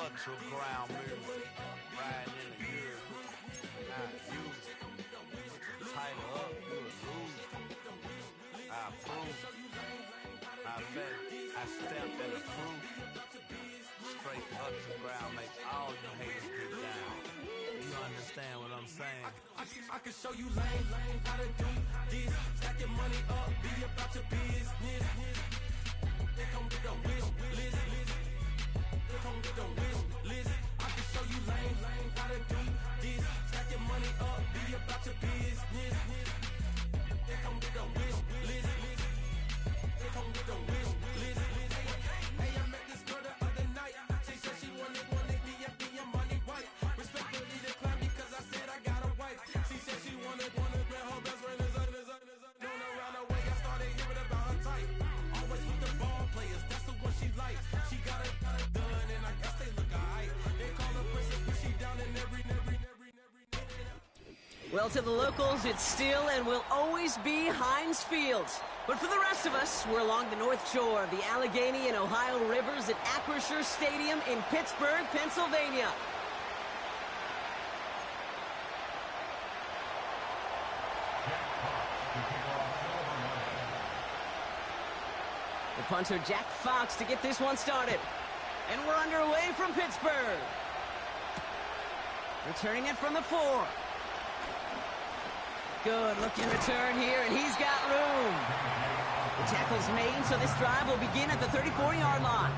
ultra ground music. Riding in the years, not used. Tighten up, you would lose. I approve. I bet I stepped in the proof. Straight ultra ground makes all you haters get down. You understand what I'm saying? I can show you lame how to do this. Stack your money up, be about your business. They come with the wish list. They come with the wish list. I can show you lame how to do this. Stack your money up, be about your business. They come with the wish list. They come with the wish list. Hey, I met this girl the other night. She said she wanted me and be a money white. Respectfully declined because I said I got a wife. She said she wanted grab her best friend is known around the way. I started hearing about her type. Always with the ball players, that's the one she likes. She got it done, and I guess they look alright. They call her princess, but she down in every. Well, to the locals, it's still and will always be Heinz Field. But for the rest of us, we're along the north shore of the Allegheny and Ohio rivers at Acrisure Stadium in Pittsburgh, Pennsylvania. The punter, Jack Fox, to get this one started. And we're underway from Pittsburgh. Returning it from the 4. Good looking return here, and he's got room. The tackle's made, so this drive will begin at the 34-yard line.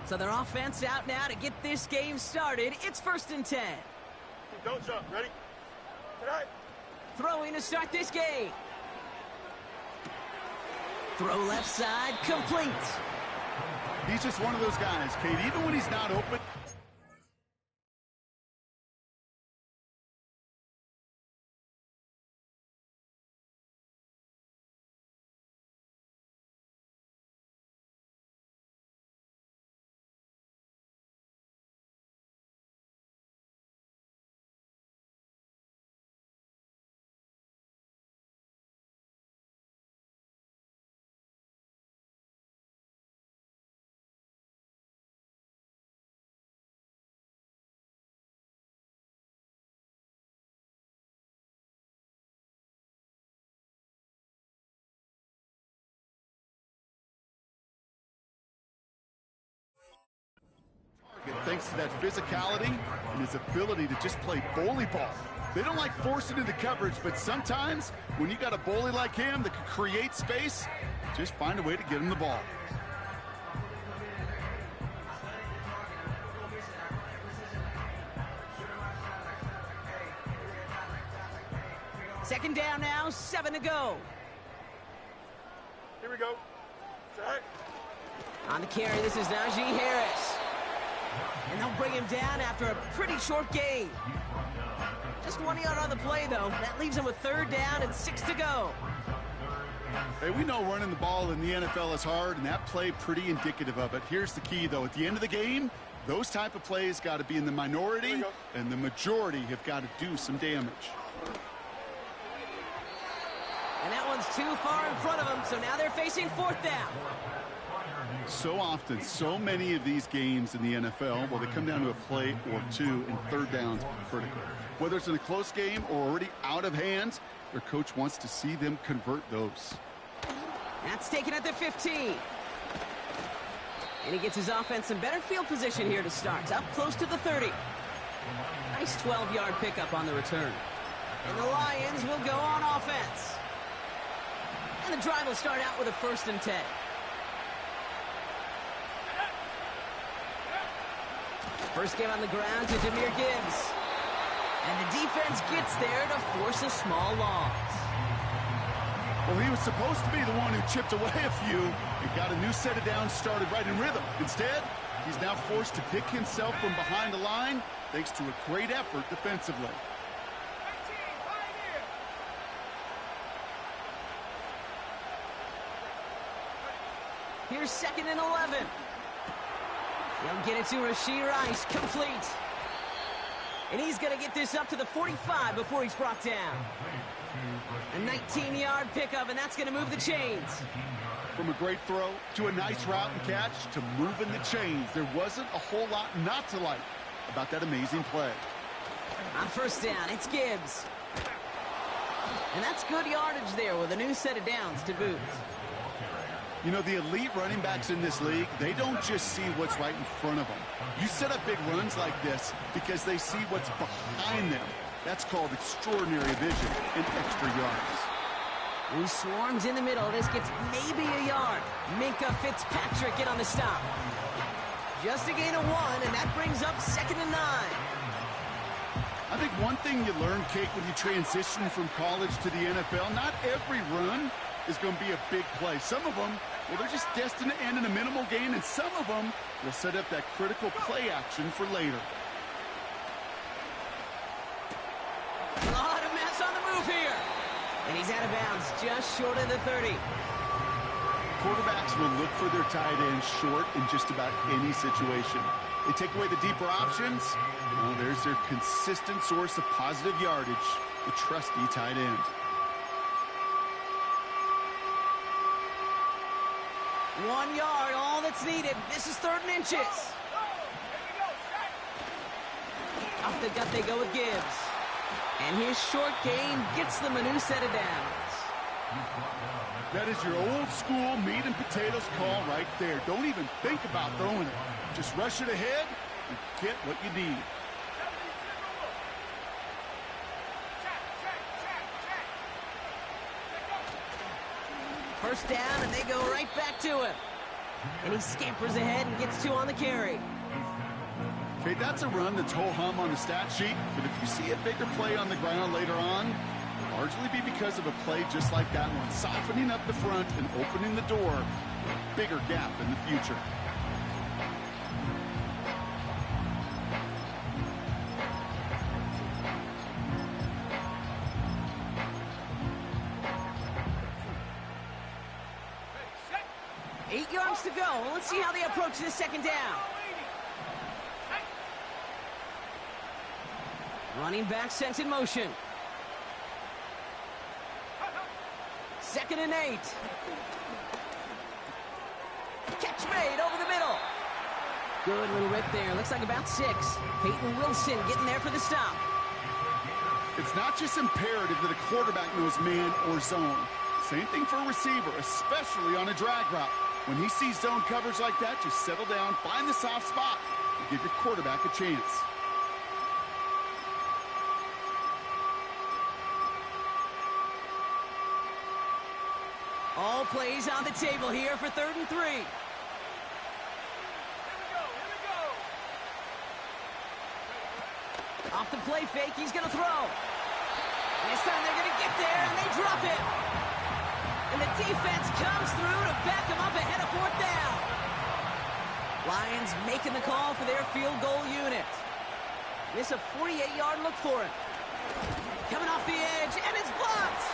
So their offense out now to get this game started. It's 1st and 10. Don't jump. Ready? Tonight. Throwing to start this game. Throw left side, complete. He's just one of those guys, Kate, even when he's not open. Thanks to that physicality and his ability to just play bully ball. They don't like forcing into coverage, but sometimes when you got a bully like him that can create space, just find a way to get him the ball. Second down now, 7 to go. Here we go. Set. On the carry, this is Najee Harris. And they'll bring him down after a pretty short gain. Just 1 yard on the play, though. That leaves him with 3rd down and 6 to go. Hey, we know running the ball in the NFL is hard, and that play pretty indicative of it. Here's the key, though. At the end of the game, those type of plays got to be in the minority, and the majority have got to do some damage. And that one's too far in front of them, so now they're facing 4th down. So often, so many of these games in the NFL, well, they come down to a play or two, and 3rd downs are critical. Whether it's in a close game or already out of hand, their coach wants to see them convert those. That's taken at the 15. And he gets his offense in better field position here to start. Up close to the 30. Nice 12-yard pickup on the return. And the Lions will go on offense. And the drive will start out with a 1st and 10. First game on the ground to Jahmyr Gibbs. And the defense gets there to force a small loss. Well, he was supposed to be the one who chipped away a few and got a new set of downs started right in rhythm. Instead, he's now forced to pick himself from behind the line thanks to a great effort defensively. Here's 2nd and 11. They'll get it to Rashee Rice, complete. And he's going to get this up to the 45 before he's brought down. A 19-yard pickup, and that's going to move the chains. From a great throw to a nice route and catch to moving the chains, there wasn't a whole lot not to like about that amazing play. On first down, it's Gibbs. And that's good yardage there with a new set of downs to boot. You know, the elite running backs in this league, they don't just see what's right in front of them. You set up big runs like this because they see what's behind them. That's called extraordinary vision and extra yards. He swarms in the middle. This gets maybe a yard. Minkah Fitzpatrick in on the stop. Just a gain of 1, and that brings up 2nd and 9. I think one thing you learn, Kate, when you transition from college to the NFL, not every run is going to be a big play. Some of them, well, they're just destined to end in a minimal gain, and some of them will set up that critical play action for later. A lot of mess on the move here. And he's out of bounds, just short of the 30. Quarterbacks will look for their tight end short in just about any situation. They take away the deeper options. Well, there's their consistent source of positive yardage, the trusty tight end. One yard, all that's needed. This is 3rd and inches. Off the gut they go with Gibbs. And his short gain gets them a new set of downs. That is your old school meat and potatoes call right there. Don't even think about throwing it. Just rush it ahead and get what you need. First down, and they go right back to him. And he scampers ahead and gets 2 on the carry. Okay, that's a run that's ho-hum on the stat sheet, but if you see a bigger play on the ground later on, it'll largely be because of a play just like that one, softening up the front and opening the door for a bigger gap in the future. To go. Well, let's see how they approach this 2nd down. Running back sent in motion. 2nd and 8. Catch made over the middle. Good little rip there. Looks like about 6. Peyton Wilson getting there for the stop. It's not just imperative that a quarterback knows man or zone. Same thing for a receiver, especially on a drag route. When he sees zone coverage like that, just settle down, find the soft spot, and give your quarterback a chance. All plays on the table here for 3rd and 3. Here we go. Off the play fake, he's going to throw. This time they're going to get there, and they drop it. And the defense comes through to back them up ahead of 4th down. Lions making the call for their field goal unit. This a 48-yard look for him. Coming off the edge, and it's blocked.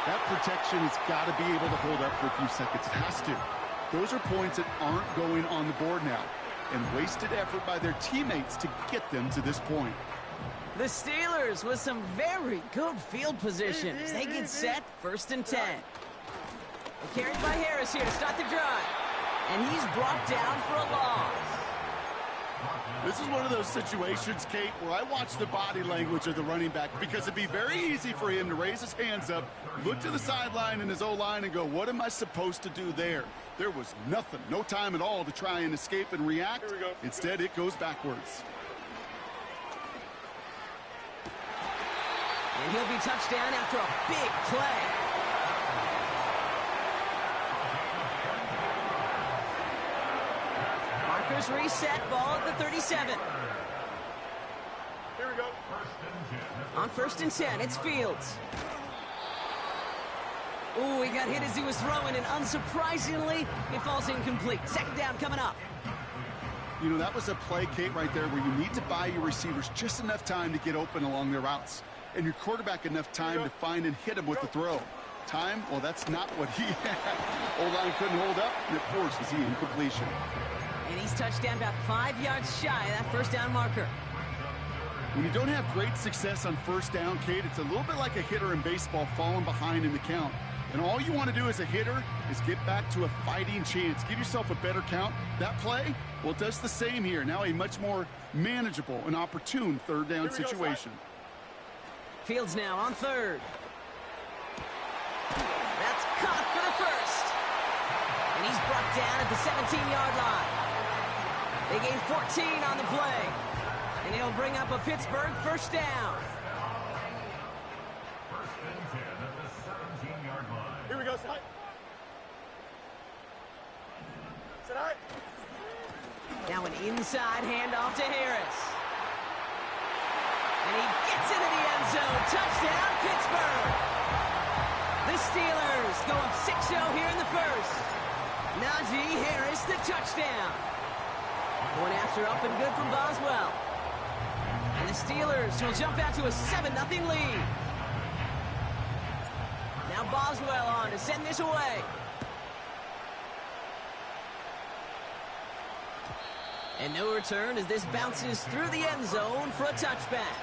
That protection has got to be able to hold up for a few seconds. It has to. Those are points that aren't going on the board now, and wasted effort by their teammates to get them to this point. The Steelers with some very good field positions. They get set, 1st and 10. Carried by Harris here to start the drive. And he's brought down for a loss. This is one of those situations, Kate, where I watch the body language of the running back because it'd be very easy for him to raise his hands up, look to the sideline in his O-line and go, what am I supposed to do there? There was nothing, no time at all to try and escape and react. Here we go. Instead, it goes backwards. And he'll be touchdown after a big play. Markers reset, ball at the 37. Here we go. On 1st and 10, it's Fields. Ooh, he got hit as he was throwing, and unsurprisingly, it falls incomplete. 2nd down coming up. You know, that was a play, Kate, right there where you need to buy your receivers just enough time to get open along their routes. And your quarterback enough time to find and hit him with the throw. Time, well, that's not what he had. O-line couldn't hold up, and it forces the incompletion. And he's touched down about 5 yards shy of that 1st down marker. When you don't have great success on first down, Kate, it's a little bit like a hitter in baseball falling behind in the count. And all you want to do as a hitter is get back to a fighting chance. Give yourself a better count. That play, well, it does the same here. Now a much more manageable and opportune third down situation. Fields now on third. That's caught for the first. And he's brought down at the 17-yard line. They gain 14 on the play. And he'll bring up a Pittsburgh first down. Here we go, Side. Side. Now an inside handoff to Harris. And he gets into the end zone. Touchdown, Pittsburgh. The Steelers go up 6-0 here in the first. Najee Harris, the touchdown. Going after up and good from Boswell. And the Steelers will jump out to a 7-0 lead. Now Boswell on to send this away. And no return as this bounces through the end zone for a touchback.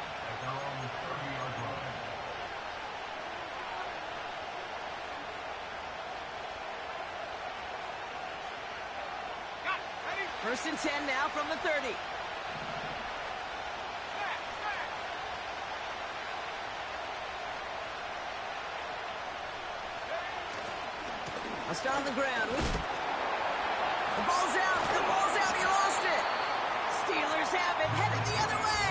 First and 10 now from the 30. I'll start on the ground. The ball's out. The ball's out. He lost it. Steelers have it. Headed the other way.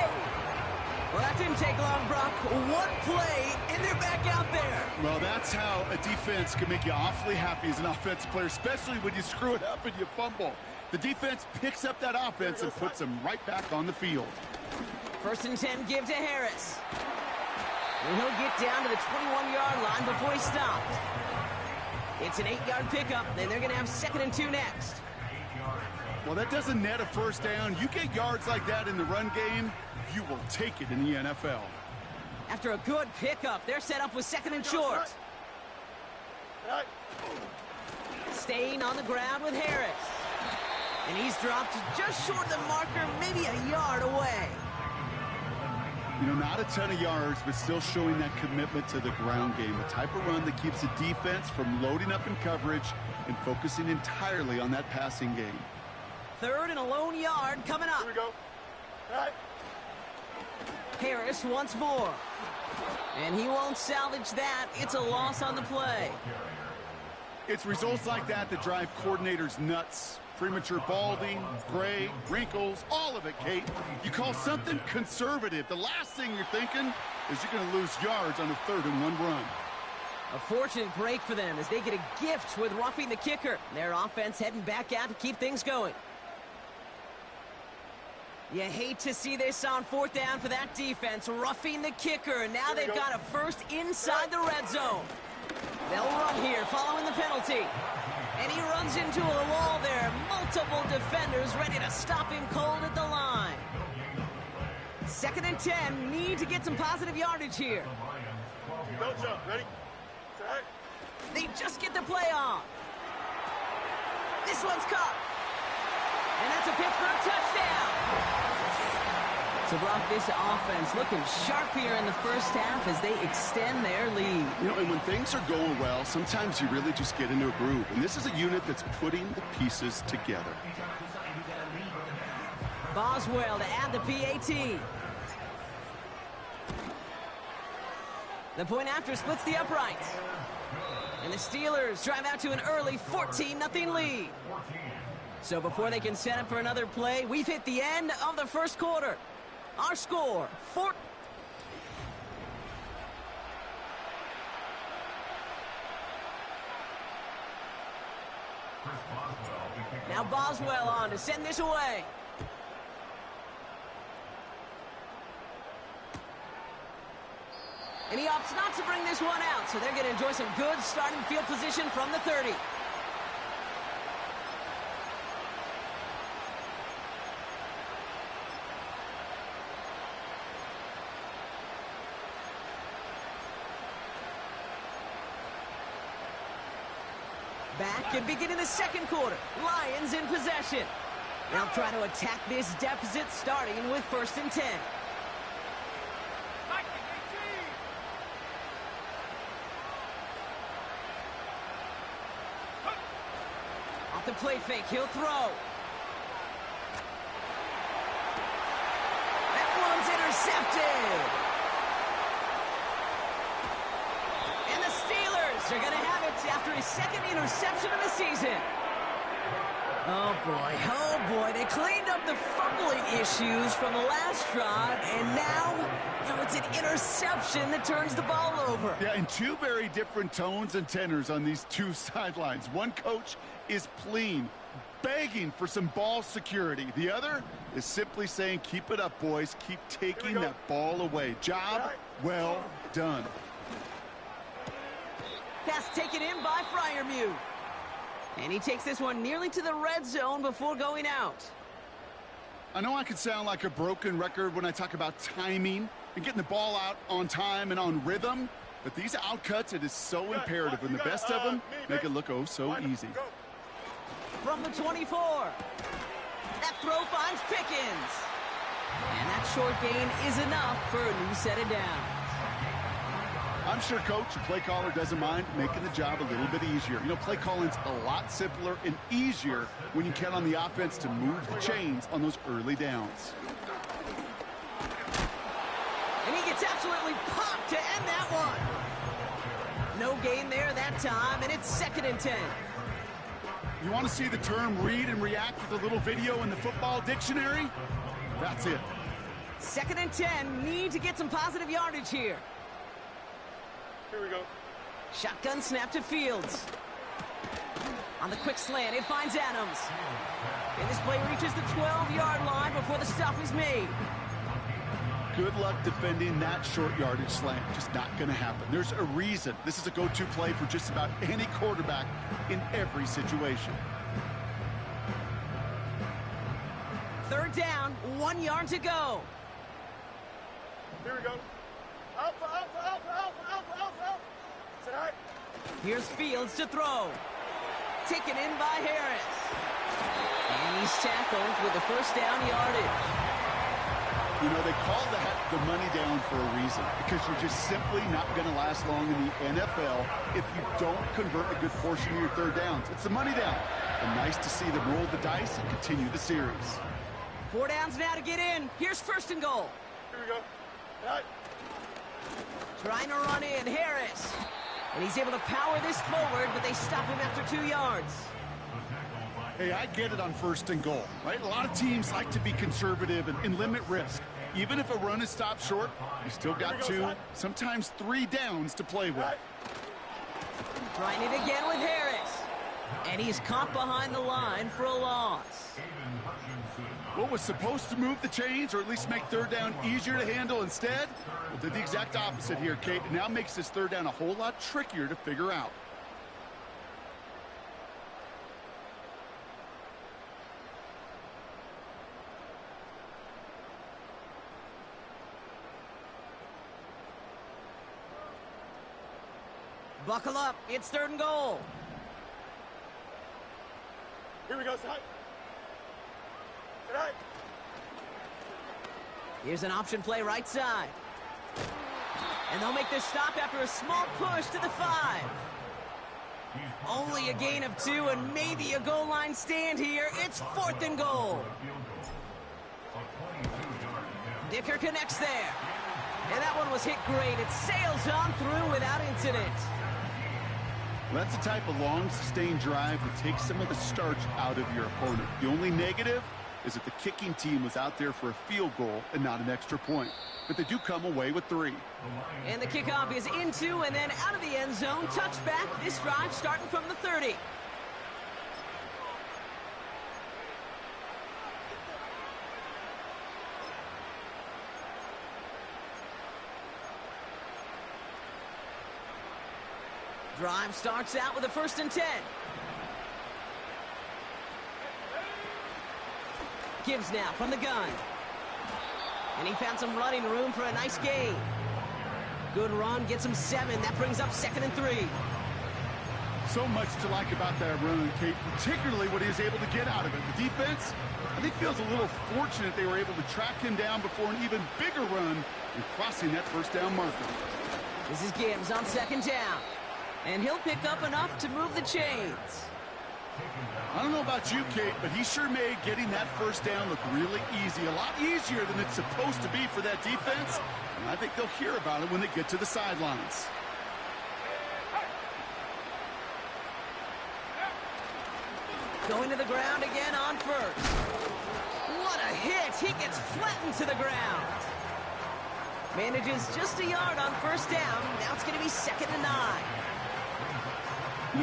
Well, that didn't take long, Brock. One play, and they're back out there. Well, that's how a defense can make you awfully happy as an offensive player, especially when you screw it up and you fumble. The defense picks up that offense and puts them right back on the field. First and 10, give to Harris. And he'll get down to the 21-yard line before he stopped. It's an 8-yard pickup, and they're going to have 2nd and 2 next. Well, that doesn't net a first down. You get yards like that in the run game, you will take it in the NFL. After a good pickup, they're set up with 2nd and short. Staying on the ground with Harris. And he's dropped just short of the marker, maybe a yard away. You know, not a ton of yards, but still showing that commitment to the ground game. A type of run that keeps the defense from loading up in coverage and focusing entirely on that passing game. 3rd and a lone yard coming up. Here we go. Right. Harris once more. And he won't salvage that. It's a loss on the play. It's results like that that drive coordinators nuts. Premature balding, gray, wrinkles, all of it, Kate. You call something conservative. The last thing you're thinking is you're going to lose yards on a 3rd and 1 run. A fortunate break for them as they get a gift with roughing the kicker. Their offense heading back out to keep things going. You hate to see this on 4th down for that defense, roughing the kicker. And now they've got a first inside the red zone. They'll run here following the penalty. And he runs into a wall there. Multiple defenders ready to stop him cold at the line. 2nd and 10. Need to get some positive yardage here. Don't jump. Ready? Set. They just get the play on. This one's caught. And that's a Pittsburgh touchdown. So, Brock, this offense looking sharp here in the first half as they extend their lead. You know, and when things are going well, sometimes you really just get into a groove. And this is a unit that's putting the pieces together. Boswell to add the PAT. The point after splits the uprights. And the Steelers drive out to an early 14-0 lead. So before they can set up for another play, we've hit the end of the first quarter. Our score, 4. Now Boswell on to send this away. And he opts not to bring this one out, so they're going to enjoy some good starting field position from the 30. Back and beginning the second quarter. Lions in possession. They'll try to attack this deficit starting with 1st and 10. the play fake. He'll throw. That one's intercepted. And the Steelers are going to have it after his second interception of the season. Oh, boy. They cleaned up the fumbling issues from the last drive, and now it's an interception that turns the ball over. Yeah, and two very different tones and tenors on these two sidelines. One coach is pleading, begging for some ball security. The other is simply saying, keep it up, boys. Keep taking that ball away. Job well done. Pass taken in by Freiermuth. And he takes this one nearly to the red zone before going out. I know I can sound like a broken record when I talk about timing and getting the ball out on time and on rhythm, but these outcuts, it is so imperative, and the best of them make it look oh so easy. From the 24, that throw finds Pickens. And that short gain is enough for a new set of downs. I'm sure coach or play caller doesn't mind making the job a little bit easier. You know, play calling's a lot simpler and easier when you count on the offense to move the chains on those early downs. And he gets absolutely popped to end that one. No gain there that time, and it's 2nd and 10. You want to see the term read and react with a little video in the football dictionary? That's it. 2nd and 10, need to get some positive yardage here. Here we go. Shotgun snap to Fields. On the quick slant, it finds Adams. And this play reaches the 12-yard line before the stop is made. Good luck defending that short yardage slant. Just not going to happen. There's a reason this is a go-to play for just about any quarterback in every situation. 3rd down, 1 yard to go. Here we go. Alpha. Tonight. Here's Fields to throw. Taken in by Harris. And he's tackled with the 1st down yardage. You know, they call that the money down for a reason, because you're just simply not going to last long in the NFL if you don't convert a good portion of your 3rd downs. It's the money down. And nice to see them roll the dice and continue the series. 4 downs now to get in. Here's 1st and goal. Here we go. Tonight. Trying to run in, Harris. And he's able to power this forward, but they stop him after 2 yards. Hey, I get it on 1st and goal, right? A lot of teams like to be conservative and limit risk. Even if a run is stopped short, you still got 2, sometimes 3 downs to play with. Trying it again with Harris. And he's caught behind the line for a loss. What was supposed to move the chains, or at least make 3rd down easier to handle instead? Well, did the exact opposite here, Kate. It now makes this 3rd down a whole lot trickier to figure out. Buckle up. It's 3rd and goal. Here we go, tonight. Here's an option play right side. And they'll make this stop after a small push to the 5. Only a gain of 2 and maybe a goal line stand here. It's 4th and goal. Dicker connects there. And that one was hit great. It sails on through without incident. Well, that's the type of long, sustained drive that takes some of the starch out of your opponent. The only negative is that the kicking team was out there for a field goal and not an extra point. But they do come away with 3. And the kickoff is into and then out of the end zone. Touchback. This drive starting from the 30. Drive starts out with a 1st and 10. Gibbs now from the gun. And he found some running room for a nice gain. Good run, gets him 7. That brings up 2nd and 3. So much to like about that run, Kate, particularly what he was able to get out of it. The defense, I think, feels a little fortunate they were able to track him down before an even bigger run and crossing that 1st down marker. This is Gibbs on 2nd down. And he'll pick up enough to move the chains. I don't know about you, Kate, but he sure made getting that first down look really easy. A lot easier than it's supposed to be for that defense. And I think they'll hear about it when they get to the sidelines. Going to the ground again on first. What a hit! He gets flattened to the ground. Manages just a yard on first down. Now it's going to be 2nd and 9.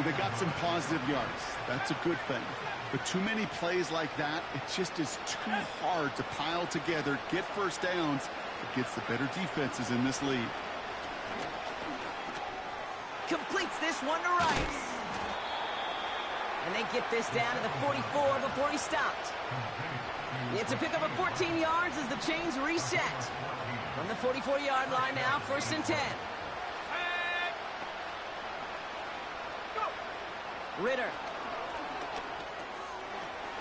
They got some positive yards. That's a good thing. But too many plays like that, it just is too hard to pile together, get first downs against the better defenses in this league. Completes this one to Rice. And they get this down to the 44 before he stopped. It's a pickup of 14 yards as the chains reset. From the 44-yard line now, 1st and 10. Ritter.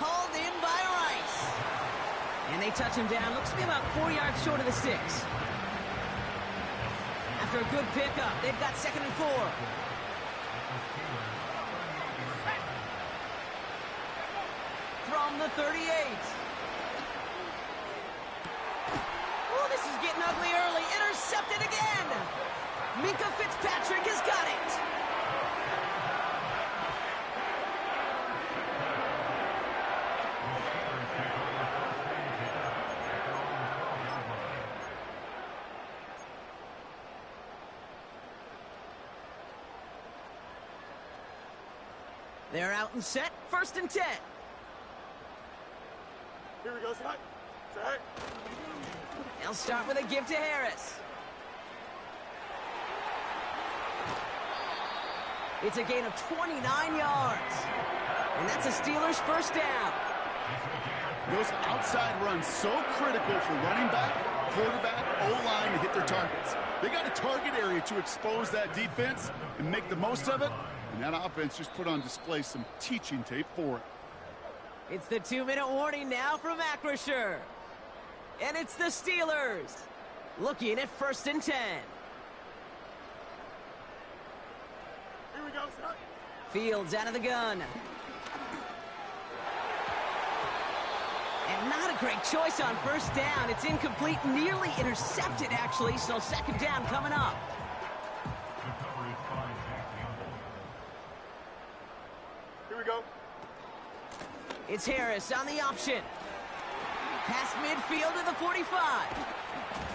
Hauled in by Rice. And they touch him down. Looks to be about 4 yards short of the 6. After a good pickup, they've got 2nd and 4. From the 38. Oh, this is getting ugly early. Intercepted again. Minka Fitzpatrick has got it. They're out and set. 1st and 10. Here we go, Set. Set. They'll start with a give to Harris. It's a gain of 29 yards. And that's a Steelers' first down. Those outside runs so critical for running back, quarterback, O-line to hit their targets. They got a target area to expose that defense and make the most of it. And that offense just put on display some teaching tape for it. It's the 2-minute warning now from Acrisure. And it's the Steelers looking at 1st and 10. Here we go, Set. Fields out of the gun. And not a great choice on first down. It's incomplete, nearly intercepted, actually, so 2nd down coming up. Here we go. It's Harris on the option. Past midfield to the 45.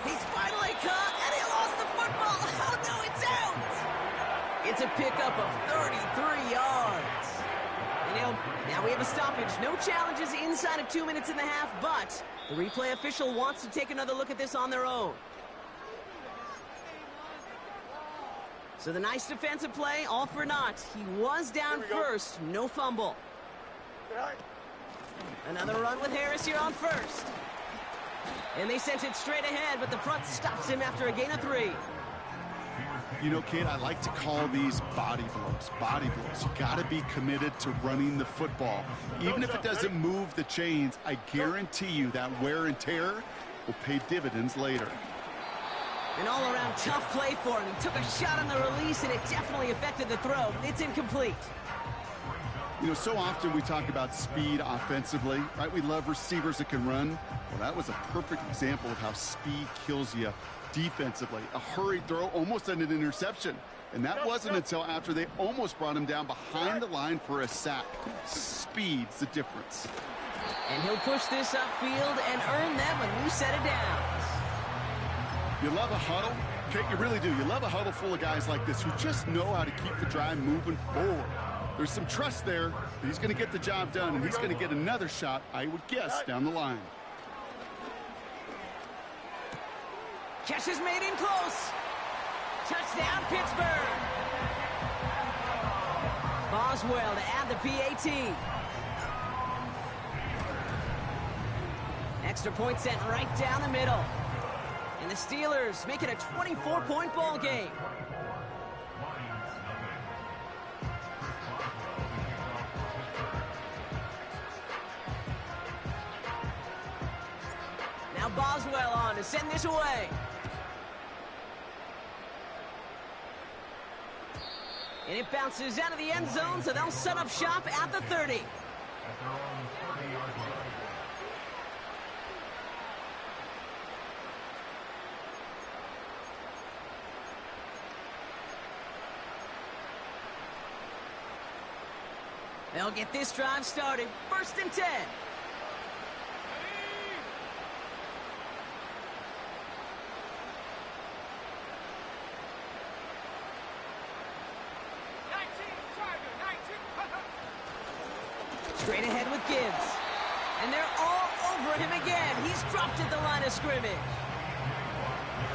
He's finally caught, and he lost the football. Oh, no, it's out. It's a pickup of 33 yards. And now we have a stoppage. No challenges inside of 2 minutes and a half, but the replay official wants to take another look at this on their own. So the nice defensive play, all for naught. He was down first, no fumble. Right. Another run with Harris here on first. And they sent it straight ahead, but the front stops him after a gain of 3. You know, Kate, I like to call these body blows. Body blows. You got to be committed to running the football. Even if it doesn't move the chains, I guarantee you that wear and tear will pay dividends later. An all-around tough play for him. He took a shot on the release, and it definitely affected the throw. It's incomplete. You know, so often we talk about speed offensively, right? We love receivers that can run. Well, that was a perfect example of how speed kills you defensively. A hurried throw, almost an interception. And that wasn't until after they almost brought him down behind the line for a sack. Speed's the difference. And he'll push this upfield and earn them a new set of downs. You love a huddle? Kate, you really do. You love a huddle full of guys like this who just know how to keep the drive moving forward. There's some trust there that he's going to get the job done, and he's going to get another shot, I would guess, down the line. Catch is made in close. Touchdown, Pittsburgh. Boswell to add the PAT. Extra point sent right down the middle. And the Steelers make it a 24-point ball game. Now Boswell on to send this away. And it bounces out of the end zone, so they'll set up shop at the 30. They'll get this drive started. 1st and 10. Straight ahead with Gibbs. And they're all over him again. He's dropped at the line of scrimmage.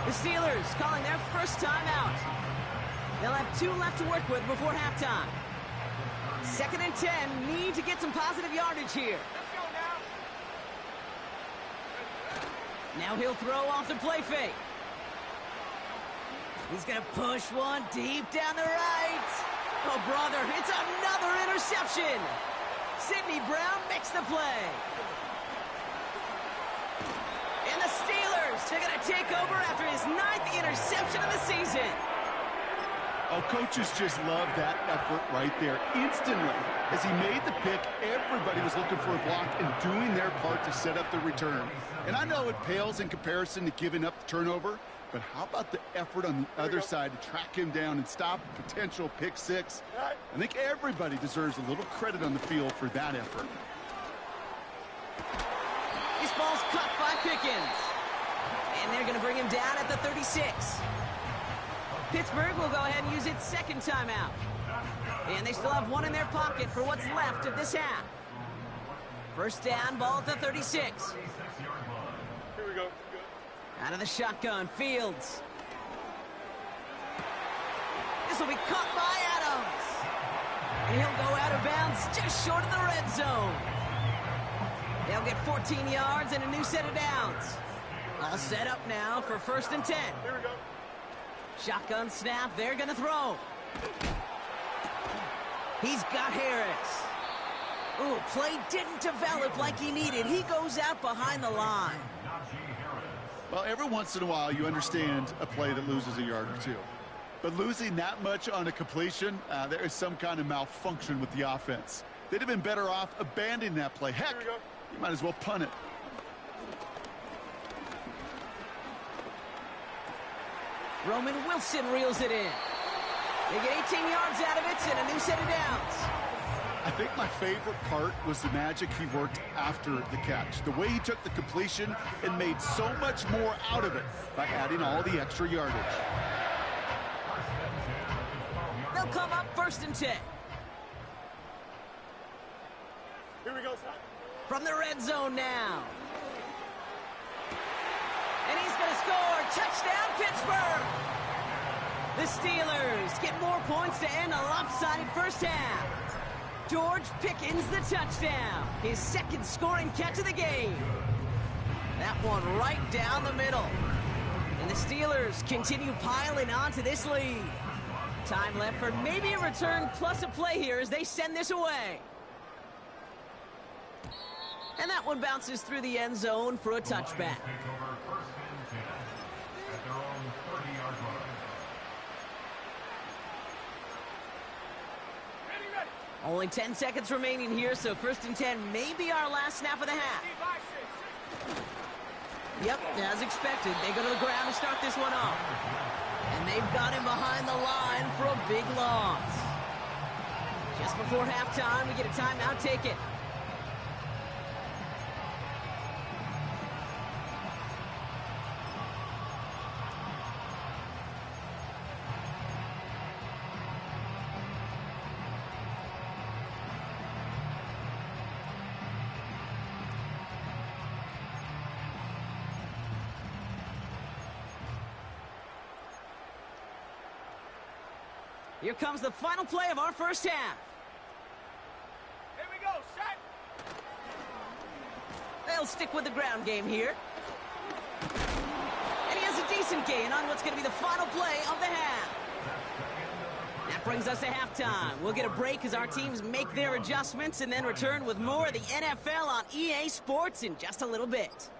The Steelers calling their first timeout. They'll have 2 left to work with before halftime. 2nd and 10, need to get some positive yardage here. Let's go now. Now he'll throw off the play fake. He's going to push one deep down the right. Oh, brother, it's another interception. Sidney Brown makes the play. And the Steelers are going to take over after his 9th interception of the season. Oh, coaches just love that effort right there. Instantly, as he made the pick, everybody was looking for a block and doing their part to set up the return. And I know it pales in comparison to giving up the turnover, but how about the effort on the other side to track him down and stop a potential pick 6? I think everybody deserves a little credit on the field for that effort. This ball's caught by Pickens. And they're going to bring him down at the 36. Pittsburgh will go ahead and use its 2nd timeout. And they still have 1 in their pocket for what's left of this half. 1st down, ball at the 36. Here we go. Out of the shotgun, Fields. This will be caught by Adams. And he'll go out of bounds just short of the red zone. They'll get 14 yards and a new set of downs. All set up now for 1st and 10. Here we go. Shotgun snap, they're going to throw. He's got Harris. Ooh, play didn't develop like he needed. He goes out behind the line. Well, every once in a while you understand a play that loses a yard or 2. But losing that much on a completion, there is some kind of malfunction with the offense. They'd have been better off abandoning that play. Heck, you might as well punt it. Roman Wilson reels it in. They get 18 yards out of it and a new set of downs. I think my favorite part was the magic he worked after the catch. The way he took the completion and made so much more out of it by adding all the extra yardage. They'll come up 1st and 10. Here we go, son. From the red zone now. And he's going to score. Touchdown, Pittsburgh. The Steelers get more points to end a lopsided first half. George Pickens the touchdown. His 2nd scoring catch of the game. That one right down the middle. And the Steelers continue piling on to this lead. Time left for maybe a return plus a play here as they send this away. And that one bounces through the end zone for a touchback. Only 10 seconds remaining here, so 1st and 10 may be our last snap of the half. Yep, as expected, they go to the ground to start this one off. And they've got him behind the line for a big loss. Just before halftime, we get a timeout, take it. Here comes the final play of our first half. Here we go, set. They'll stick with the ground game here. And he has a decent gain on what's going to be the final play of the half. That brings us to halftime. We'll get a break as our teams make their adjustments and then return with more of the NFL on EA Sports in just a little bit.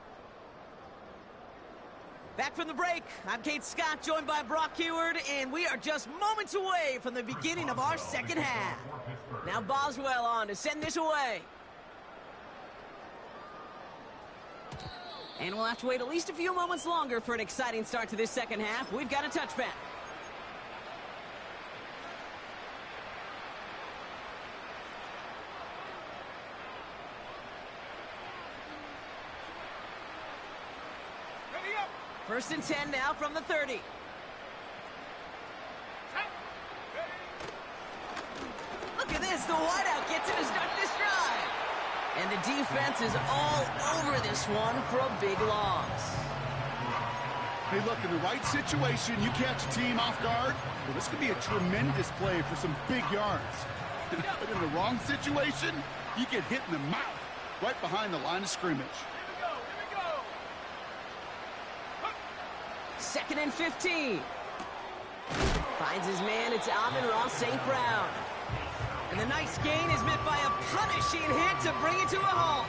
Back from the break, I'm Kate Scott, joined by Brock Heward, and we are just moments away from the beginning of our second half. Now Boswell on to send this away. And we'll have to wait at least a few moments longer for an exciting start to this second half. We've got a touchback. First and 10 now from the 30. Look at this, the wideout gets it to start this drive. And the defense is all over this one for a big loss. Hey, look, in the right situation, you catch a team off guard, well, this could be a tremendous play for some big yards. But in the wrong situation, you get hit in the mouth right behind the line of scrimmage. Second and 15. Finds his man, it's Amon-Ra St. Brown. And the nice gain is met by a punishing hit to bring it to a halt.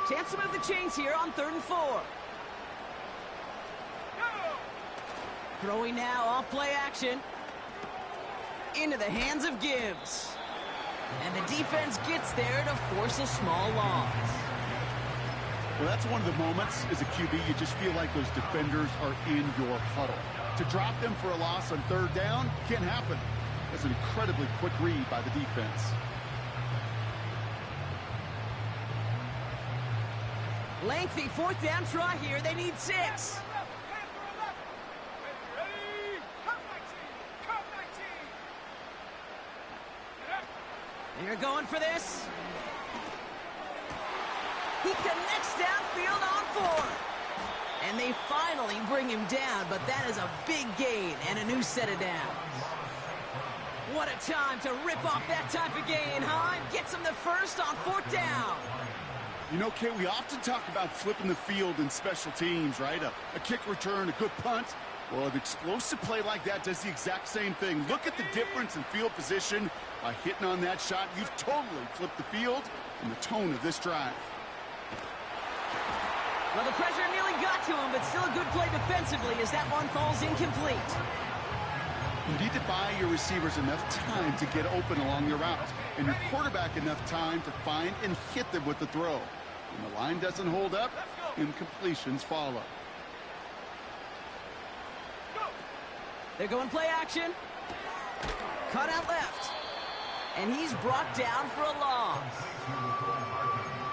Chance to move the chains here on 3rd and 4. Throwing now off play action. Into the hands of Gibbs. And the defense gets there to force a small loss. Well, that's one of the moments as a QB, you just feel like those defenders are in your huddle. To drop them for a loss on 3rd down can't happen. That's an incredibly quick read by the defense. Lengthy 4th down try here. They need 6. They're going for this. He connects downfield on 4. And they finally bring him down, but that is a big gain and a new set of downs. What a time to rip off that type of gain, huh? Gets him the first on 4th down. You know, Kate, we often talk about flipping the field in special teams, right? A kick return, a good punt. Well, an explosive play like that does the exact same thing. Look at the difference in field position. By hitting on that shot, you've totally flipped the field and the tone of this drive. Well, the pressure nearly got to him, but still a good play defensively as that one falls incomplete. You need to buy your receivers enough time to get open along your route, and your quarterback enough time to find and hit them with the throw. When the line doesn't hold up, incompletions follow. They're going play action. Cut out left. And he's brought down for a loss.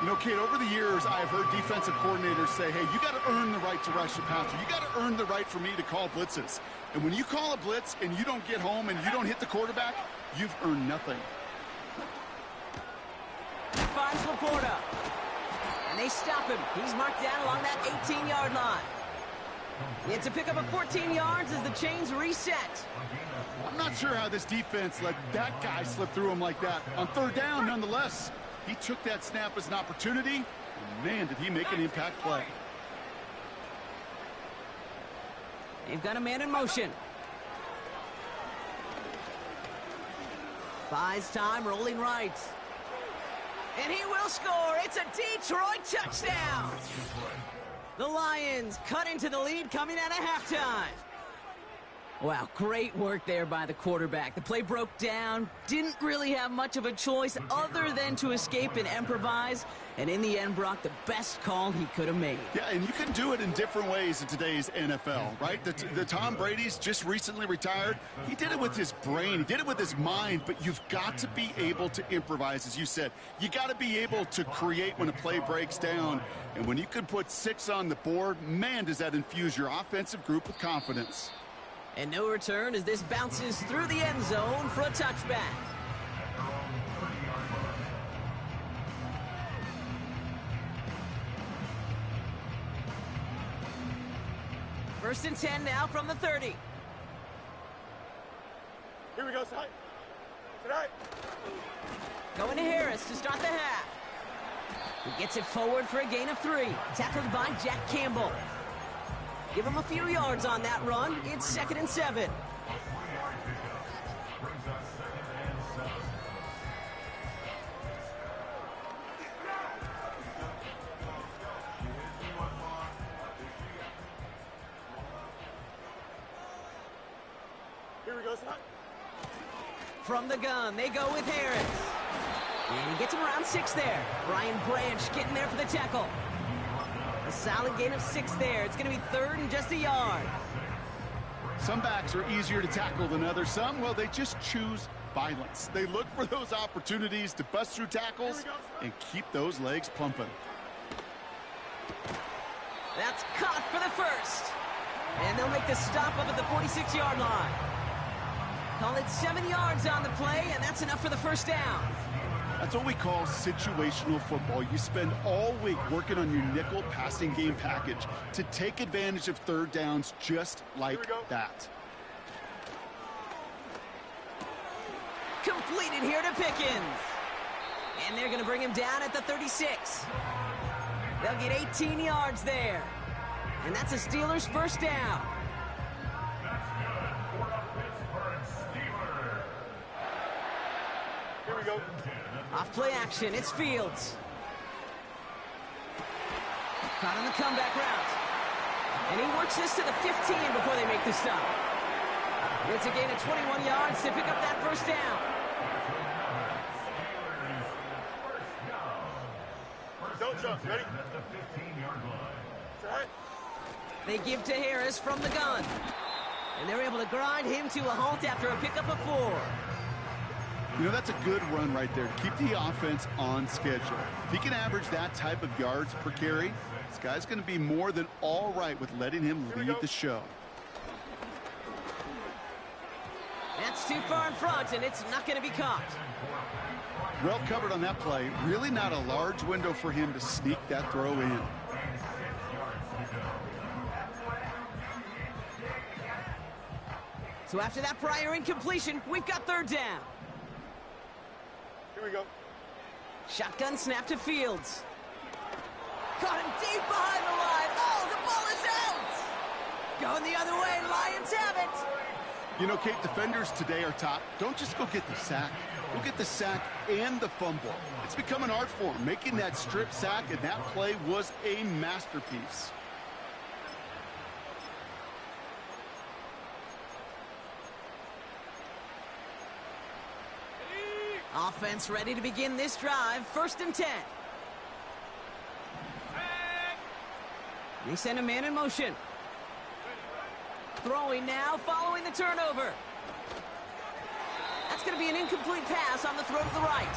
You know, Kate, over the years, I've heard defensive coordinators say, hey, you got to earn the right to rush the passer. You got to earn the right for me to call blitzes. And when you call a blitz and you don't get home and you don't hit the quarterback, you've earned nothing. He finds Laporta. And they stop him. He's marked down along that 18-yard line. It's a pickup of 14 yards as the chains reset. I'm not sure how this defense let that guy slip through him like that. On 3rd down, nonetheless, he took that snap as an opportunity, and man, did he make an impact play. They've got a man in motion. Buys time, rolling right. And he will score. It's a Detroit touchdown. The Lions cut into the lead coming out of halftime. Wow, great work there by the quarterback. The play broke down, didn't really have much of a choice other than to escape and improvise, and in the end, Brock, the best call he could have made. Yeah, and you can do it in different ways in today's NFL, right? The Tom Brady's just recently retired. He did it with his brain. He did it with his mind, but you've got to be able to improvise, as you said. You got to be able to create when a play breaks down, and when you can put 6 on the board, man, does that infuse your offensive group with confidence. And no return as this bounces through the end zone for a touchback. First and 10 now from the 30. Here we go, son. Tonight. Going to Harris to start the half. He gets it forward for a gain of 3. Tackled by Jack Campbell. Give him a few yards on that run. It's 2nd and 7. Here we go, son. From the gun, they go with Harris. And he gets him around 6 there. Brian Branch getting there for the tackle. A solid gain of 6 there. It's going to be 3rd and just a yard. Some backs are easier to tackle than others. Some, well, they just choose violence. They look for those opportunities to bust through tackles and keep those legs pumping. That's caught for the first. And they'll make the stop up at the 46-yard line. Call it 7 yards on the play, and that's enough for the first down. That's what we call situational football. You spend all week working on your nickel passing game package to take advantage of 3rd downs just like that. Completed here to Pickens. And they're going to bring him down at the 36. They'll get 18 yards there. And that's a Steelers first down. Here we go. Off play action, it's Fields. Caught on the comeback route. And he works this to the 15 before they make the stop. It's a gain of 21 yards to pick up that first down. Don't jump. Ready? Try. They give to Harris from the gun. And they're able to grind him to a halt after a pickup of 4. You know, that's a good run right there to keep the offense on schedule. If he can average that type of yards per carry, this guy's going to be more than all right with letting him lead the show. That's too far in front, and it's not going to be caught. Well covered on that play. Really not a large window for him to sneak that throw in. So after that prior incompletion, we've got 3rd down. Here we go. Shotgun snap to Fields. Caught him deep behind the line. Oh, the ball is out! Going the other way, Lions have it. You know, Kate, defenders today are taught, don't just go get the sack. Go get the sack and the fumble. It's become an art form. Making that strip sack, and that play was a masterpiece. Offense ready to begin this drive. 1st and 10. They send a man in motion. Throwing now, following the turnover. That's going to be an incomplete pass on the throw to the right.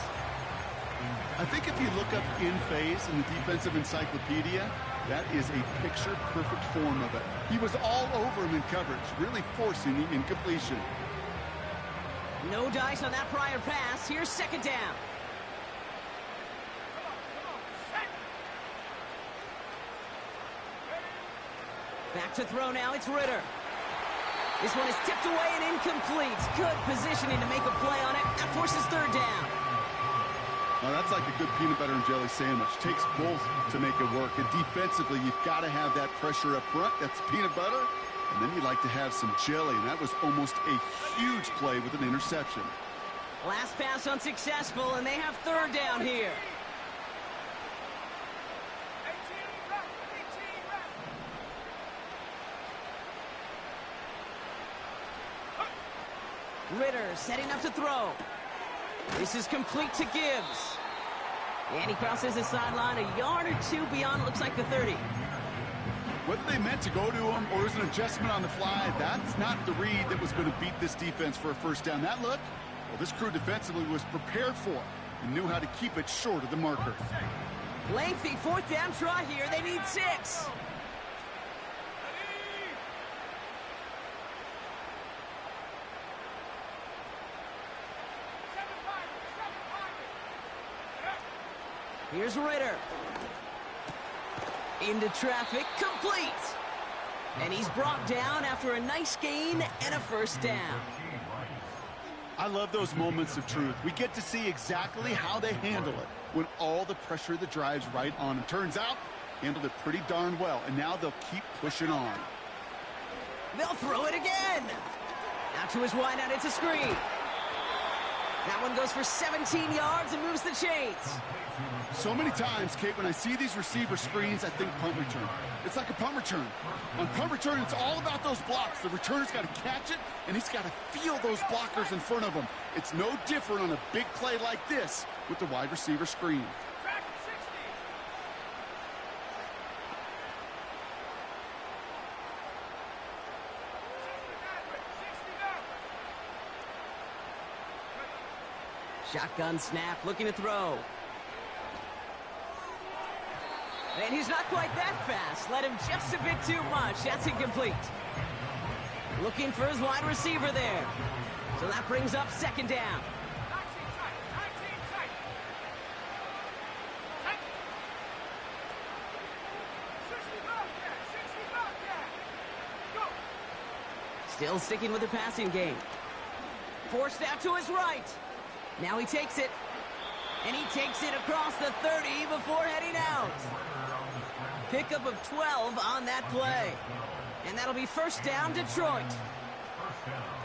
I think if you look up in phase in the defensive encyclopedia, that is a picture-perfect form of it. He was all over him in coverage, really forcing the incompletion. No dice on that prior pass. Here's 2nd down. Back to throw now. It's Ritter. This one is tipped away and incomplete. Good positioning to make a play on it. That forces 3rd down. Well, that's like a good peanut butter and jelly sandwich. Takes both to make it work. And defensively, you've got to have that pressure up front. That's peanut butter. And then you like to have some jelly. And that was almost a huge play with an interception. Last pass unsuccessful, and they have 3rd down here. Ritter setting up to throw. This is complete to Gibbs. And he crosses the sideline a yard or 2 beyond, looks like the 30. Whether they meant to go to him or it was an adjustment on the fly, that's not the read that was going to beat this defense for a first down. That look, well, this crew defensively was prepared for it and knew how to keep it short of the marker. Lengthy 4th down try here. They need 6. Here's Ritter. Into traffic, complete. And he's brought down after a nice gain and a first down. I love those moments of truth. We get to see exactly how they handle it when all the pressure of the drive's right on them. Turns out, handled it pretty darn well, and now they'll keep pushing on. They'll throw it again. Out to his wideout, it's a screen. That one goes for 17 yards and moves the chains. So many times, Kate, when I see these receiver screens, I think punt return. It's like a punt return. On punt return, it's all about those blocks. The returner's got to catch it, and he's got to feel those blockers in front of him. It's no different on a big play like this with the wide receiver screen. Shotgun snap, looking to throw. And he's not quite that fast. Let him just a bit too much. That's incomplete. Looking for his wide receiver there. So that brings up second down. Still sticking with the passing game. Forced out to his right. Now he takes it. And he takes it across the 30 before heading out. Pickup of 12 on that play. And that'll be first down, Detroit.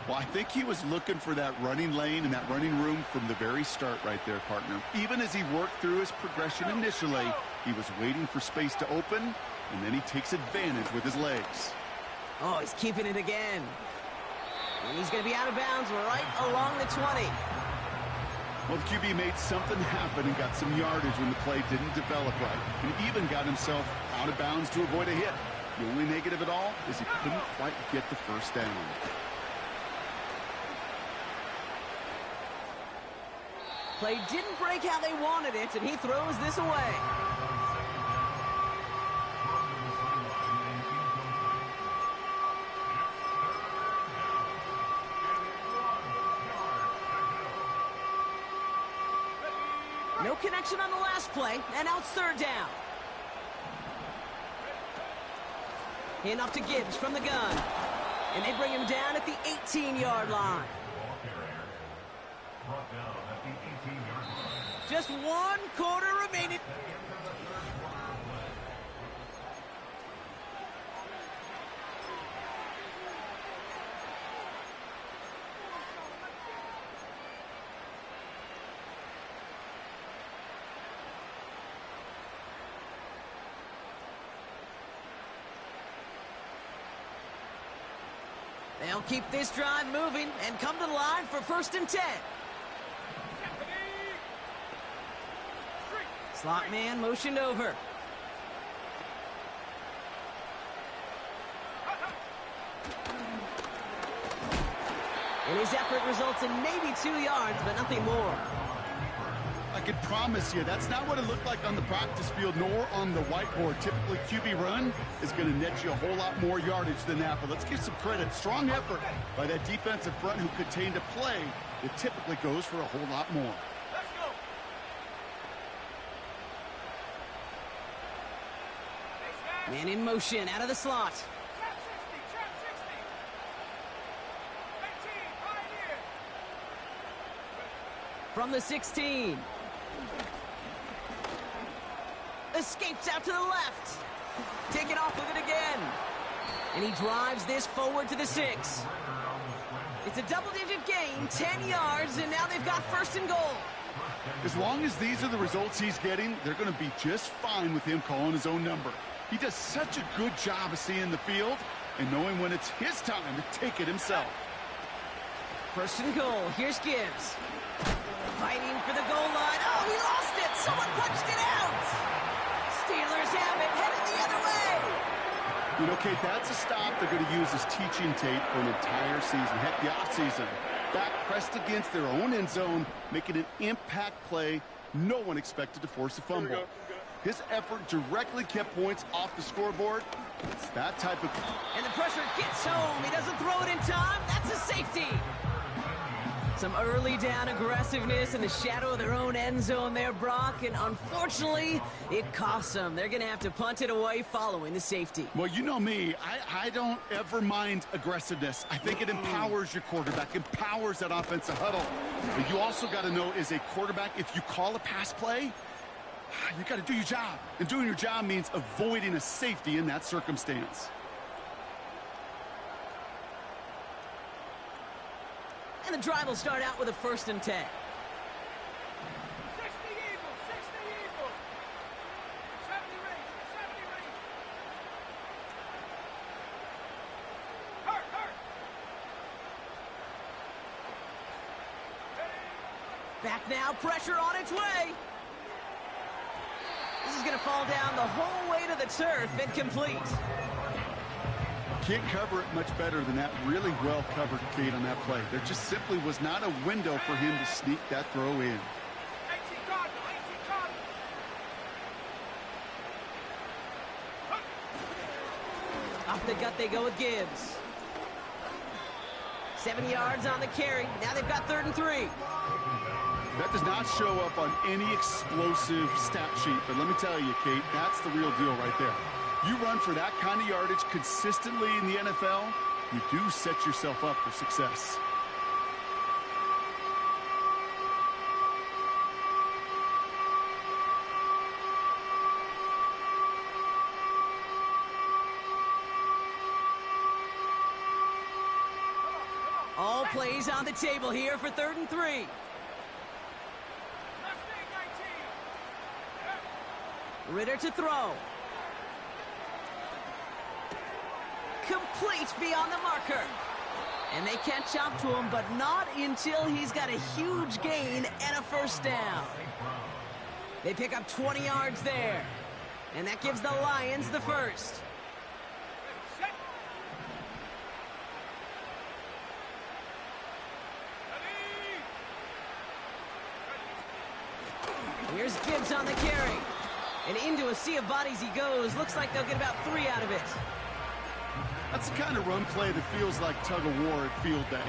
Well, I think he was looking for that running lane and that running room from the very start right there, partner. Even as he worked through his progression initially, he was waiting for space to open, and then he takes advantage with his legs. Oh, he's keeping it again. And he's going to be out of bounds right along the 20. Well, the QB made something happen and got some yardage when the play didn't develop right. And he even got himself out of bounds to avoid a hit. The only negative at all is he couldn't quite get the first down. Play didn't break how they wanted it, and he throws this away. No connection on the last play, and now it's third down. Handoff to Gibbs from the gun. And they bring him down at the 18-yard line. Just 1 quarter remaining. They'll keep this drive moving and come to the line for 1st and 10. Slot man motioned over. And his effort results in maybe 2 yards, but nothing more. I can promise you, that's not what it looked like on the practice field nor on the whiteboard. Typically, QB run is going to net you a whole lot more yardage than that. But let's give some credit. Strong effort by that defensive front who contained a play. It typically goes for a whole lot more. Man in motion, out of the slot. From the 16. Escapes out to the left. Taking off with it again. And he drives this forward to the 6. It's a double-digit gain, 10 yards, and now they've got 1st and goal. As long as these are the results he's getting, they're going to be just fine with him calling his own number. He does such a good job of seeing the field and knowing when it's his time to take it himself. 1st and goal. Here's Gibbs. Fighting for the goal line. Oh, he lost it. Someone punched it out. Steelers have it, headed the other way. You know, Kate, that's a stop they're going to use as teaching tape for an entire season. Heck, the offseason. Back pressed against their own end zone, making an impact play. No one expected to force a fumble. His effort directly kept points off the scoreboard. It's that type of... And the pressure gets home. He doesn't throw it in time. That's a safety. Some early down aggressiveness in the shadow of their own end zone there, Brock. And unfortunately, it costs them. They're going to have to punt it away following the safety. Well, you know me. I don't ever mind aggressiveness. I think it empowers your quarterback, empowers that offensive huddle. But you also got to know, as a quarterback, if you call a pass play, you got to do your job. And doing your job means avoiding a safety in that circumstance. And the drive will start out with a 1st and 10. Back now, pressure on its way. This is going to fall down the whole way to the turf, incomplete. Can't cover it much better than that. Really well covered, Kate, on that play. There just simply was not a window for him to sneak that throw in. Off the gut they go with Gibbs. 7 yards on the carry. Now they've got 3rd and 3. That does not show up on any explosive stat sheet, but let me tell you, Kate, that's the real deal right there. You run for that kind of yardage consistently in the NFL, you do set yourself up for success. All plays on the table here for 3rd and 3. Ritter to throw. Complete beyond the marker. And they catch up to him, but not until he's got a huge gain and a 1st down. They pick up 20 yards there. And that gives the Lions the 1st. Here's Gibbs on the carry. And into a sea of bodies he goes. Looks like they'll get about 3 out of it. That's the kind of run play that feels like tug-of-war at field day.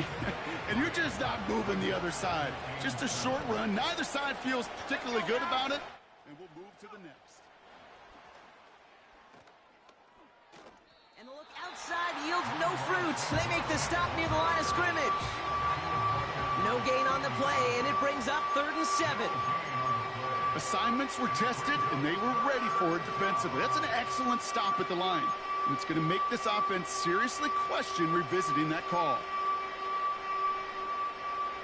And you're just not moving the other side. Just a short run. Neither side feels particularly good about it. And we'll move to the next. And the look outside yields no fruit. They make the stop near the line of scrimmage. No gain on the play, and it brings up 3rd and 7. Assignments were tested, and they were ready for it defensively. That's an excellent stop at the line. And it's going to make this offense seriously question revisiting that call.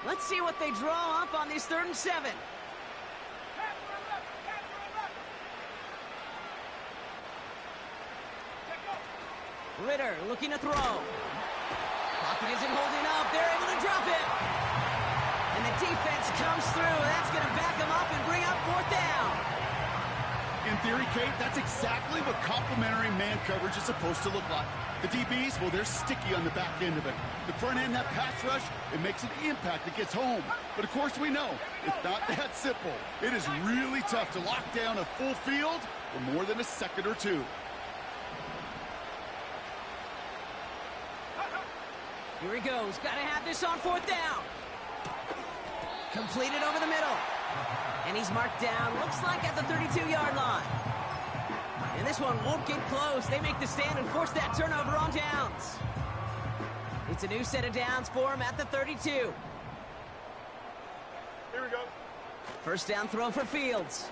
Let's see what they draw up on these 3rd and 7. Ritter looking to throw. Pocket isn't holding up. They're able to drop it. And the defense comes through. That's going to back them up and bring up 4th down. In theory, Kate, that's exactly what complementary man coverage is supposed to look like. The DBs, well, they're sticky on the back end of it. The front end, that pass rush, it makes an impact. It gets home. But, of course, we know it's not that simple. It is really tough to lock down a full field for more than a second or two. Here he goes. Got to have this on 4th down. Completed over the middle. And he's marked down, looks like at the 32-yard line. And this one won't get close. They make the stand and force that turnover on downs. It's a new set of downs for him at the 32. Here we go. 1st down throw for Fields.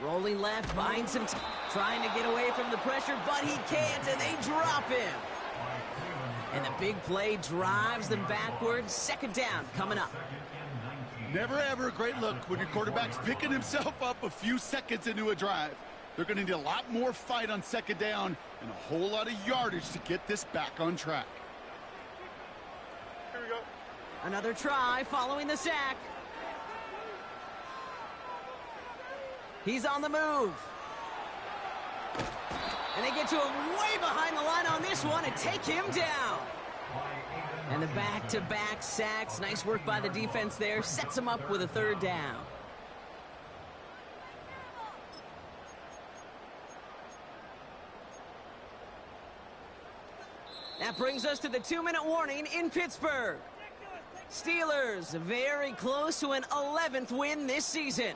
Rolling left, behind some trying to get away from the pressure, but he can't, and they drop him. And the big play drives them backwards. 2nd down coming up. Never ever a great look when your quarterback's picking himself up a few seconds into a drive. They're going to need a lot more fight on 2nd down and a whole lot of yardage to get this back on track. Here we go. Another try following the sack. He's on the move. And they get to him way behind the line on this one and take him down. And the back-to-back sacks. Nice work by the defense there. Sets him up with a 3rd down. That brings us to the 2-minute warning in Pittsburgh. Steelers very close to an 11th win this season.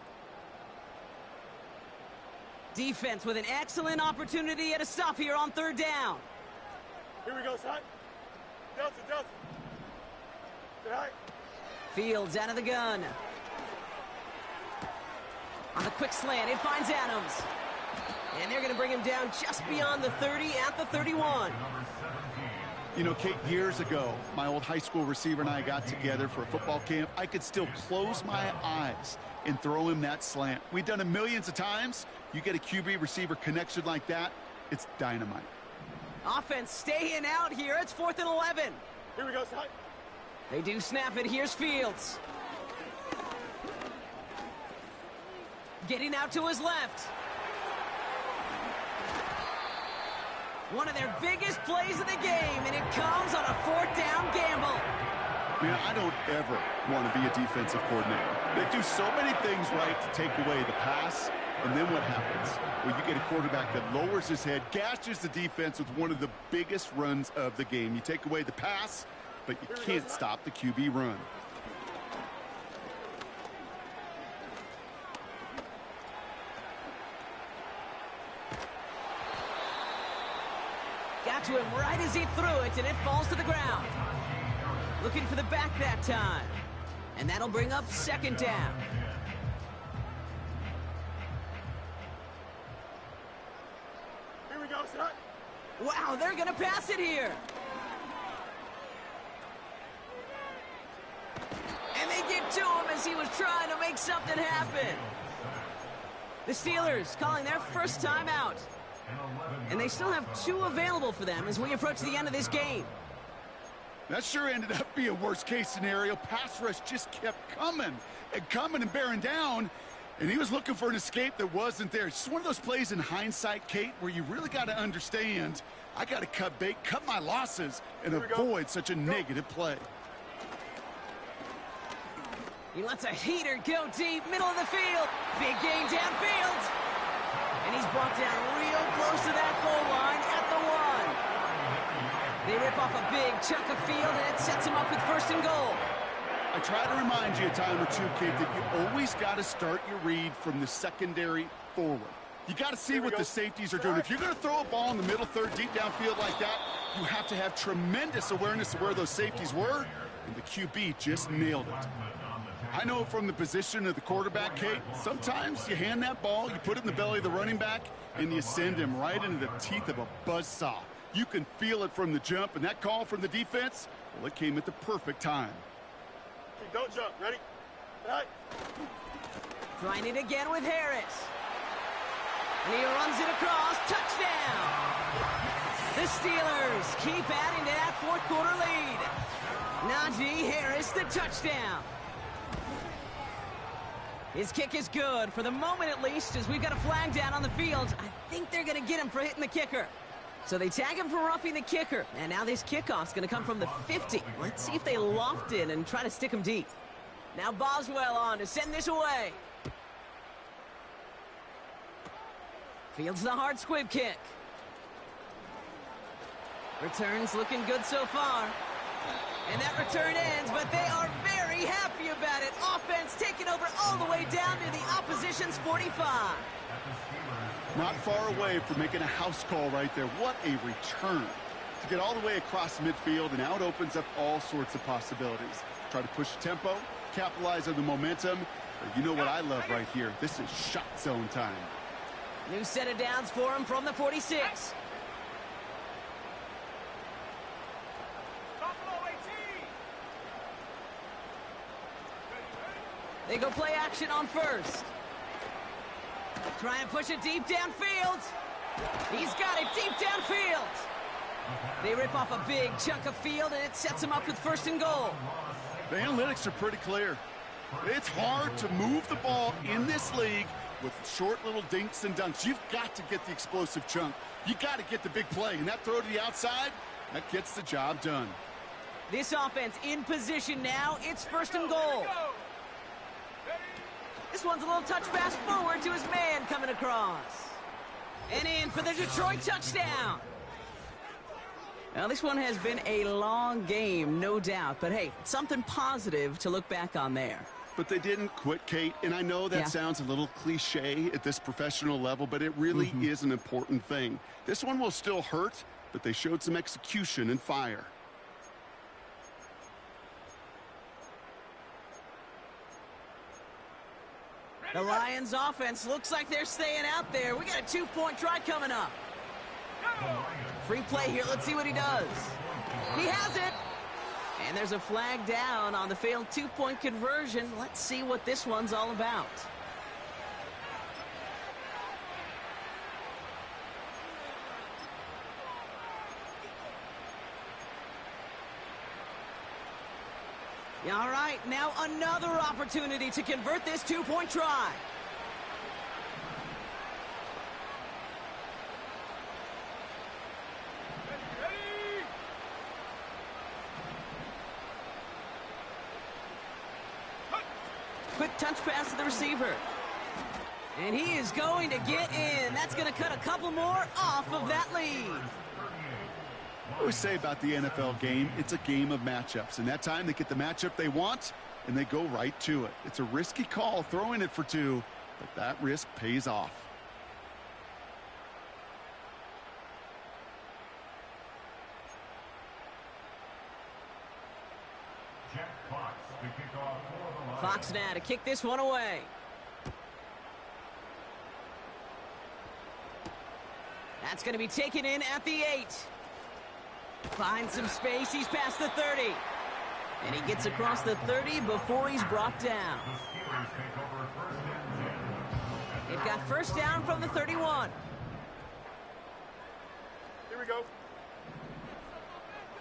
Defense with an excellent opportunity at a stop here on 3rd down. Here we go, son. Delta, Delta. Good night. Fields out of the gun. On the quick slant, it finds Adams. And they're going to bring him down just beyond the 30 at the 31. You know, Kate, years ago, my old high school receiver and I got together for a football camp. I could still close my eyes and throw him that slant. We've done it millions of times. You get a QB receiver connection like that, it's dynamite. Offense staying out here. It's 4th and 11. Here we go, son. They do snap it. Here's Fields. Getting out to his left. One of their biggest plays of the game, and it comes on a 4th down gamble. Man, I don't ever want to be a defensive coordinator. They do so many things right to take away the pass, and then what happens? Well, you get a quarterback that lowers his head, gashes the defense with one of the biggest runs of the game. You take away the pass, but you can't stop the QB run. Got to him right as he threw it, and it falls to the ground. Looking for the back that time. And that'll bring up 2nd down. Here we go, son. Wow, they're going to pass it here. And they get to him as he was trying to make something happen. The Steelers calling their first time out. And they still have 2 available for them as we approach the end of this game. That sure ended up being a worst-case scenario. Pass rush just kept coming and bearing down, and he was looking for an escape that wasn't there. It's just one of those plays in hindsight, Kate, where you really got to understand, I got to cut bait, cut my losses, and avoid such a negative play. He lets a heater go deep, middle of the field. Big gain downfield. And he's brought down real close to that goal line at the 1. They rip off a big chunk of field, and it sets him up with 1st and goal. I try to remind you a time or two, Kate, that you always got to start your read from the secondary forward. You got to see what the safeties are doing. If you're going to throw a ball in the middle third, deep downfield like that, you have to have tremendous awareness of where those safeties were, and the QB just nailed it. I know from the position of the quarterback, Kate, sometimes you hand that ball, you put it in the belly of the running back, and you send him right into the teeth of a buzzsaw. You can feel it from the jump, and that call from the defense, well, it came at the perfect time. Don't jump. Ready? Right. Trying it again with Harris. And he runs it across. Touchdown! The Steelers keep adding to that 4th quarter lead. Najee Harris, the touchdown. His kick is good, for the moment at least, as we've got a flag down on the field. I think they're going to get him for hitting the kicker. So they tag him for roughing the kicker. And now this kickoff's going to come from the 50. Let's see if they loft it and try to stick him deep. Now Boswell on to send this away. Fields the hard squib kick. Returns looking good so far. And that return ends, but they are very happy about it. Offense taking over all the way down to the opposition's 45. Not far away from making a house call right there. What a return. To get all the way across midfield, and now it opens up all sorts of possibilities. Try to push tempo, capitalize on the momentum. But you know what I love right here? This is shot zone time. New set of downs for him from the 46. They go play action on 1st. Try and push it deep downfield. He's got it deep downfield. They rip off a big chunk of field, and it sets him up with 1st and goal. The analytics are pretty clear. It's hard to move the ball in this league with short little dinks and dunks. You've got to get the explosive chunk. You got to get the big play, and that throw to the outside, that gets the job done. This offense in position now. It's 1st and goal. This one's a little touch pass forward to his man coming across. And in for the Detroit touchdown. Now, this one has been a long game, no doubt. But, hey, something positive to look back on there. But they didn't quit, Kate. And I know that sounds a little cliche at this professional level, but it really is an important thing. This one will still hurt, but they showed some execution and fire. The Lions offense looks like they're staying out there. We got a 2-point try coming up. Free play here. Let's see what he does. He has it. And there's a flag down on the failed 2-point conversion. Let's see what this one's all about. All right, now another opportunity to convert this two-point try. Quick touch pass to the receiver. And he is going to get in. That's going to cut a couple more off of that lead. I always say about the NFL game, it's a game of matchups. And that time they get the matchup they want, and they go right to it. It's a risky call throwing it for two, but that risk pays off. Fox now to kick this one away. That's going to be taken in at the 8. Finds some space. He's past the 30. And he gets across the 30 before he's brought down. They've got first down from the 31. Here we go.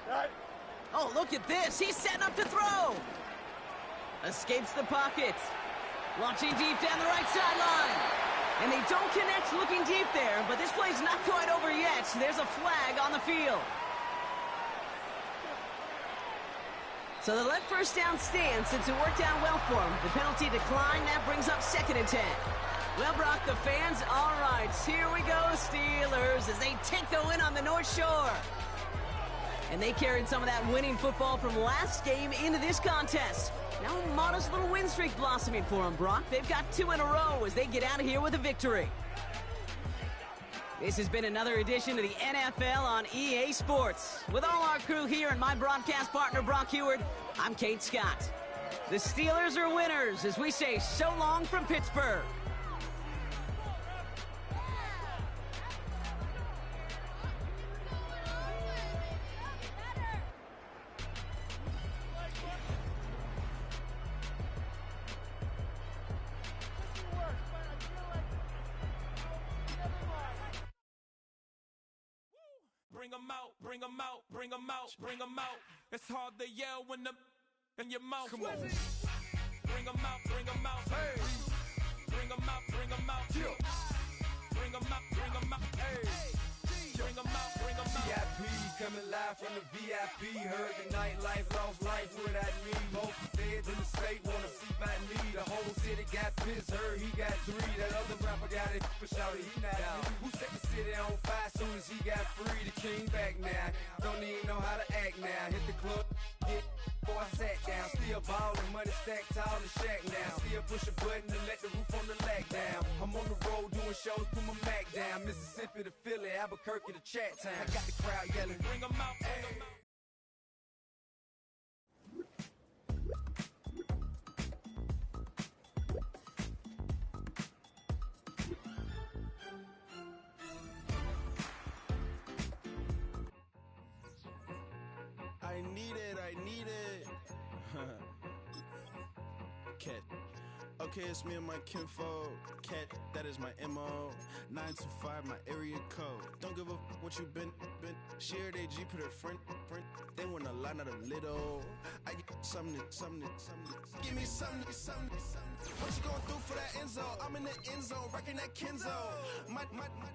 All right. Oh, look at this. He's setting up to throw. Escapes the pocket. Launching deep down the right sideline. And they don't connect looking deep there, but this play's not quite over yet. There's a flag on the field. So they let first down stand since it worked out well for him. The penalty declined. That brings up 2nd and 10. Well, Brock, the fans, all right, here we go, Steelers, as they take the win on the North Shore. And they carried some of that winning football from last game into this contest. Now a modest little win streak blossoming for them, Brock. They've got 2 in a row as they get out of here with a victory. This has been another edition of the NFL on EA Sports. With all our crew here and my broadcast partner, Brock Heward, I'm Kate Scott. The Steelers are winners as we say so long from Pittsburgh. Bring 'em out, bring 'em out, bring 'em out, bring 'em out. It's hard to yell when the in your mouth. Come on. Bring 'em out, bring 'em out. Hey. Bring 'em out, bring 'em out. Yeah. Bring 'em out, bring 'em out. Hey. Bring 'em out, bring 'em out. VIP coming live from the VIP. Heard the nightlife, lost life without me. Most feds in the state wanna see by me. The whole city got pissed, heard he got 3. That other rapper got it, but shouted he not out. Who set the city on fire soon as he got free? The king back now, don't even know how to act now. Hit the club, get before I sat down. Still ballin', money stacked tall in the shack now. Still push a button to let the roof on the lag down. I'm on the road doing shows, put my Mac down. Mississippi to Philly, Albuquerque to Chat Town. I got the crowd yelling, Bring 'em out, bring 'em out. I need it. Cat. Okay, it's me and my kinfolk. Cat, that is my MO. 925, my area code. Don't give a what you been. Shared AG, put her friend. They want a lot, not a little. I get something. Give me something. What you gonna do for that Enzo? I'm in the end zone, wrecking that Kenzo. My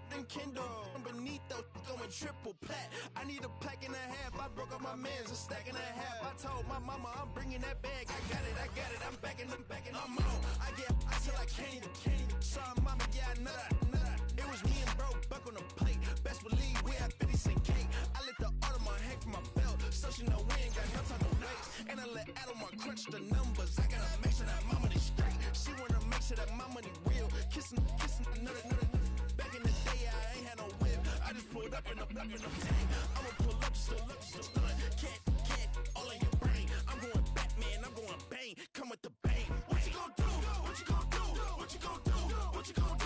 thing Kindle. Beneath though, going triple plat. I need a pack and a half. I broke up my mans, a stack and a half. I told my mama I'm bringing that bag. I got it. I'm backing. I'm on. I get till I can't. Sorry, mama, yeah, I know that. It was me and bro, buck on the plate. Best believe we had 50 cent cake. I let the Audemars hang from my belt, so she know we ain't got no time to waste. And I let Audemars crunch the numbers. I gotta make sure that my money straight. She wanna make sure that my money real. Kissing another. Back in the day, I ain't had no whip. I just pulled up in the tank. I'ma pull up just to stun. Can't, all in your brain. I'm going Batman, I'm going bang. Come with the bang. What you gonna do? What you gonna do? What you gonna do? What you gonna do?